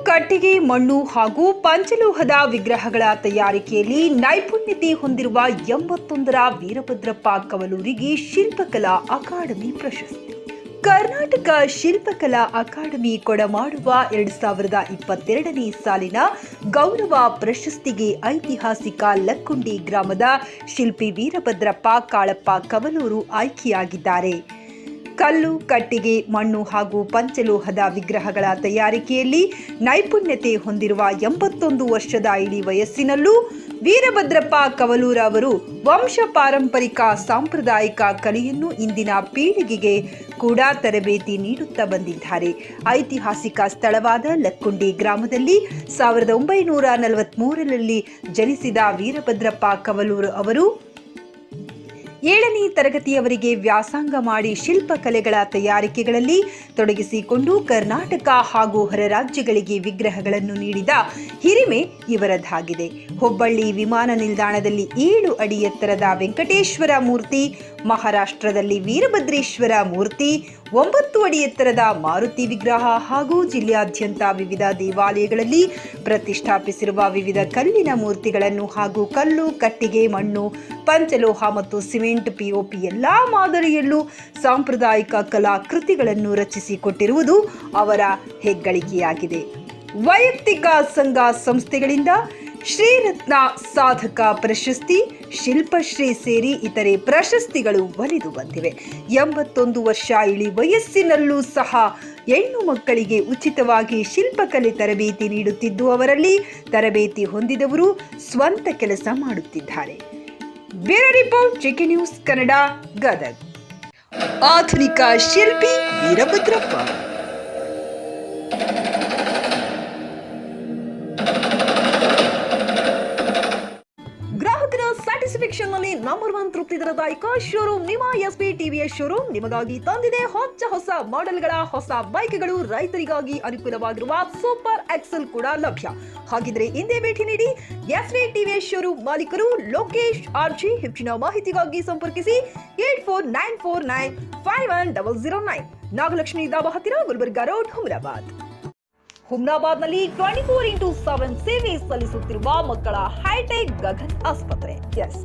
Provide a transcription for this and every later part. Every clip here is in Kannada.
ಕಟ್ಟಿಗೆ, ಮಣ್ಣು ಹಾಗೂ ಪಂಚಲೋಹದ ವಿಗ್ರಹಗಳ ತಯಾರಿಕೆಯಲ್ಲಿ ನೈಪುಣ್ಯತೆ ಹೊಂದಿರುವ 81ರ ವೀರಭದ್ರಪ್ಪ ಕವಲೂರಿಗೆ ಶಿಲ್ಪಕಲಾ ಅಕಾಡೆಮಿ ಪ್ರಶಸ್ತಿ. ಕರ್ನಾಟಕ ಶಿಲ್ಪಕಲಾ ಅಕಾಡೆಮಿ ಕೊಡಮಾಡುವ 2022ನೇ ಸಾಲಿನ ಗೌರವ ಪ್ರಶಸ್ತಿಗೆ ಐತಿಹಾಸಿಕ ಲಕ್ಕುಂಡಿ ಗ್ರಾಮದ ಶಿಲ್ಪಿ ವೀರಭದ್ರಪ್ಪ ಕಾಳಪ್ಪ ಕವಲೂರು ಆಯ್ಕೆಯಾಗಿದ್ದಾರೆ. ಕಲ್ಲು, ಕಟ್ಟಿಗೆ, ಮಣ್ಣು ಹಾಗೂ ಪಂಚಲೋಹದ ವಿಗ್ರಹಗಳ ತಯಾರಿಕೆಯಲ್ಲಿ ನೈಪುಣ್ಯತೆ ಹೊಂದಿರುವ 81 ವರ್ಷದ ಇಳಿ ವಯಸ್ಸಿನಲ್ಲೂ ವೀರಭದ್ರಪ್ಪ ಕವಲೂರು ಅವರು ವಂಶ ಪಾರಂಪರಿಕ ಸಾಂಪ್ರದಾಯಿಕ ಕಲೆಯನ್ನು ಇಂದಿನ ಪೀಳಿಗೆಗೆ ಕೂಡ ತರಬೇತಿ ನೀಡುತ್ತಾ ಬಂದಿದ್ದಾರೆ. ಐತಿಹಾಸಿಕ ಸ್ಥಳವಾದ ಲಕ್ಕುಂಡಿ ಗ್ರಾಮದಲ್ಲಿ 1943ರಲ್ಲಿ ಜನಿಸಿದ ವೀರಭದ್ರಪ್ಪ ಕವಲೂರು ಅವರು 7ನೇ ತರಗತಿಯವರೆಗೆ ವ್ಯಾಸಂಗ ಮಾಡಿ ಶಿಲ್ಪಕಲೆಗಳ ತಯಾರಿಕೆಗಳಲ್ಲಿ ತೊಡಗಿಸಿಕೊಂಡು ಕರ್ನಾಟಕ ಹಾಗೂ ಹೊರ ರಾಜ್ಯಗಳಿಗೆ ವಿಗ್ರಹಗಳನ್ನು ನೀಡಿದ ಹಿರಿಮೆ ಇವರದ್ದಾಗಿದೆ. ಹುಬ್ಬಳ್ಳಿ ವಿಮಾನ ನಿಲ್ದಾಣದಲ್ಲಿ 7 ಅಡಿ ಎತ್ತರದ ವೆಂಕಟೇಶ್ವರ ಮೂರ್ತಿ, ಮಹಾರಾಷ್ಟ್ರದಲ್ಲಿ ವೀರಭದ್ರೇಶ್ವರ ಮೂರ್ತಿ, 9 ಅಡಿ ಎತ್ತರದ ಮಾರುತಿ ವಿಗ್ರಹ ಹಾಗೂ ಜಿಲ್ಲೆಯಾದ್ಯಂತ ವಿವಿಧ ದೇವಾಲಯಗಳಲ್ಲಿ ಪ್ರತಿಷ್ಠಾಪಿಸಿರುವ ವಿವಿಧ ಕಲ್ಲಿನ ಮೂರ್ತಿಗಳನ್ನು ಹಾಗೂ ಕಲ್ಲು, ಕಟ್ಟಿಗೆ, ಮಣ್ಣು, ಪಂಚಲೋಹ ಮತ್ತು ಸಿಮೆಂಟ್, ಪಿಒಪಿ ಎಲ್ಲಾ ಮಾದರಿಯಲ್ಲೂ ಸಾಂಪ್ರದಾಯಿಕ ಕಲಾಕೃತಿಗಳನ್ನು ರಚಿಸಿಕೊಟ್ಟಿರುವುದು ಅವರ ಹೆಗ್ಗಳಿಕೆಯಾಗಿದೆ. ವೈಯಕ್ತಿಕ ಸಂಘ ಸಂಸ್ಥೆಗಳಿಂದ ಶ್ರೀರತ್ನ ಸಾಧಕ ಪ್ರಶಸ್ತಿ, ಶಿಲ್ಪಶ್ರೀ ಸೇರಿ ಇತರೆ ಪ್ರಶಸ್ತಿಗಳು ಒಲಿದು ಬಂದಿವೆ. 81 ವರ್ಷ ಇಳಿ ವಯಸ್ಸಿನಲ್ಲೂ ಸಹ ಹೆಣ್ಣು ಮಕ್ಕಳಿಗೆ ಉಚಿತವಾಗಿ ಶಿಲ್ಪಕಲೆ ತರಬೇತಿ ನೀಡುತ್ತಿದ್ದು, ಅವರಲ್ಲಿ ತರಬೇತಿ ಹೊಂದಿದವರು ಸ್ವಂತ ಕೆಲಸ ಮಾಡುತ್ತಿದ್ದಾರೆ. Bureau report, GK news Kannada, Gadag. ಆಧುನಿಕ ಶಿಲ್ಪಿ ವೀರಭದ್ರಪ್ಪ. ಗ್ರಾಹಕರ ಸ್ಯಾಟಿಸ್ಫ್ಯಾಕ್ಷನ್ ನಲ್ಲಿ ನಂಬರ್ 1 ತೃಪ್ತಿದಾಯಕ ಶೋರೂಮ್ ನಿಮ್ಮ ಎಸ್ಪಿ ಟಿವಿಎಸ್ ಶೋರೂಮ್ ನಿಮಗಾಗಿ ತಂದಿದೆ. ಹೊಸ ಮಾಡೆಲ್ಗಳ ಹೊಸ ಬೈಕ್ಗಳು, ರೈತರಿಗಾಗಿ ಅನುಕೂಲವಾಗಿರುವ ಸೂಪರ್ ಎಕ್ಸೆಲ್ ಕೂಡ ಲಭ್ಯ. ಹಾಗಿದ್ರೆ ಹಿಂದೆ ಭೇಟಿ ನೀಡಿ. ಎಸ್ಪಿ ಟಿವಿಎಸ್ ಶೋರೂಮ್ ಮಾಲೀಕರು ಲೋಕೇಶ್ ಆರ್ಜಿ. ಹೆಚ್ಚಿನ ಮಾಹಿತಿಗಾಗಿ ಸಂಪರ್ಕಿಸಿ 8494951009. ನಾಗಲಕ್ಷ್ಮಿ ದಾಬಾ ಹತ್ತಿರ, ಗುಲ್ಬರ್ಗಾ ರೋಡ್, ಹುಮ್ನಾಬಾದ್ನಲ್ಲಿ 24x7 ಸೇವೆ ಸಲ್ಲಿಸುತ್ತಿರುವ ಮಕ್ಕಳ ಹೈಟೆಕ್ ಗಗನ್ ಆಸ್ಪತ್ರೆ.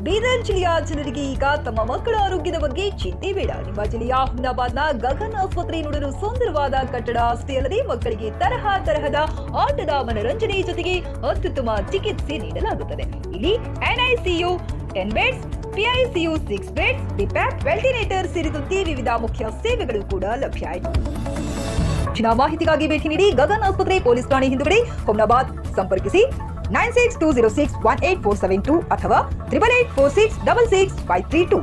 ಬೀದರ್ ಜಿಲ್ಲೆಯ ಜನರಿಗೆ ಈಗ ತಮ್ಮ ಮಕ್ಕಳ ಆರೋಗ್ಯದ ಬಗ್ಗೆ ಚಿಂತೆ ಬೇಡ. ನಿಮ್ಮ ಜಿಲ್ಲೆಯ ಹುಮ್ನಾಬಾದ್ನ ಗಗನ್ ಆಸ್ಪತ್ರೆ ನೋಡಲು ಸುಂದರವಾದ ಕಟ್ಟಡ ಅಷ್ಟೇ ಅಲ್ಲದೆ ಮಕ್ಕಳಿಗೆ ತರಹದ ಆಟದ ಮನರಂಜನೆ ಜೊತೆಗೆ ಅತ್ಯುತ್ತಮ ಚಿಕಿತ್ಸೆ ನೀಡಲಾಗುತ್ತದೆ. ಇಲ್ಲಿ NICU 10 ಬೆಡ್ಸ್, PICU 6 ಬೆಡ್ಸ್, ಡಿಪ್ಯಾಪ್, ವೆಂಟಿಲೇಟರ್ ಸೇರಿದಂತೆ ವಿವಿಧ ಮುಖ್ಯ ಸೇವೆಗಳು ಕೂಡ ಲಭ್ಯ. ಹೆಚ್ಚಿನ ಮಾಹಿತಿಗಾಗಿ ಭೇಟಿ ನೀಡಿ. ಗಗನ್ ಆಸ್ಪತ್ರೆ, ಪೊಲೀಸ್ ಠಾಣೆ ಹಿಂದುಗಡೆ, ಹುಮ್ನಾಬಾದ್. ಸಂಪರ್ಕಿಸಿ 9620618472 ಅಥವಾ 8846666532.